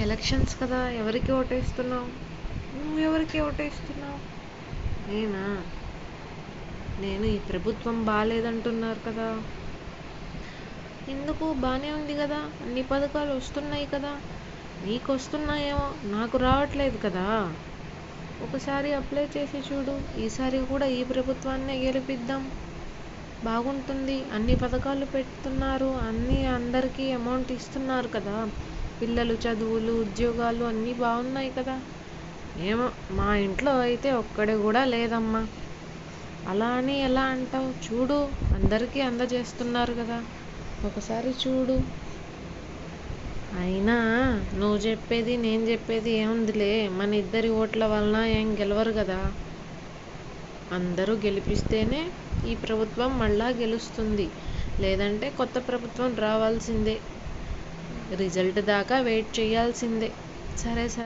Elections కదా, ఎవరికి ఓటేస్తున్నావు? నువ్వెవరికి ఓటేస్తున్నావు? నేనా? నేను ఈ ప్రభుత్వం బాగాలేదంటున్నారు కదా. ఎందుకు? బాగానే ఉంది కదా, అన్ని పథకాలు వస్తున్నాయి కదా. నీకు వస్తున్నాయేమో, నాకు రావట్లేదు కదా. ఒకసారి అప్లై చేసి చూడు, ఈసారి కూడా ఈ ప్రభుత్వాన్నే గెలిపిద్దాం. బాగుంటుంది, అన్ని పథకాలు పెడుతున్నారు, అందరికీ అమౌంట్ ఇస్తున్నారు కదా. పిల్లలు చదువులు, ఉద్యోగాలు అన్నీ బాగున్నాయి కదా. ఏమో, మా ఇంట్లో అయితే ఒక్కడి కూడా లేదమ్మా. అలా అని ఎలా అంటావు? చూడు, అందరికీ అందజేస్తున్నారు కదా, ఒకసారి చూడు. అయినా నువ్వు చెప్పేది నేను చెప్పేది ఏముందిలే, మన ఇద్దరి ఓట్ల వలన ఏం గెలవరు కదా. అందరూ గెలిపిస్తేనే ఈ ప్రభుత్వం మళ్ళా గెలుస్తుంది, లేదంటే కొత్త ప్రభుత్వం రావాల్సిందే. రిజల్ట్ దాకా వెయిట్ చేయాల్సిందే. సరే సరే.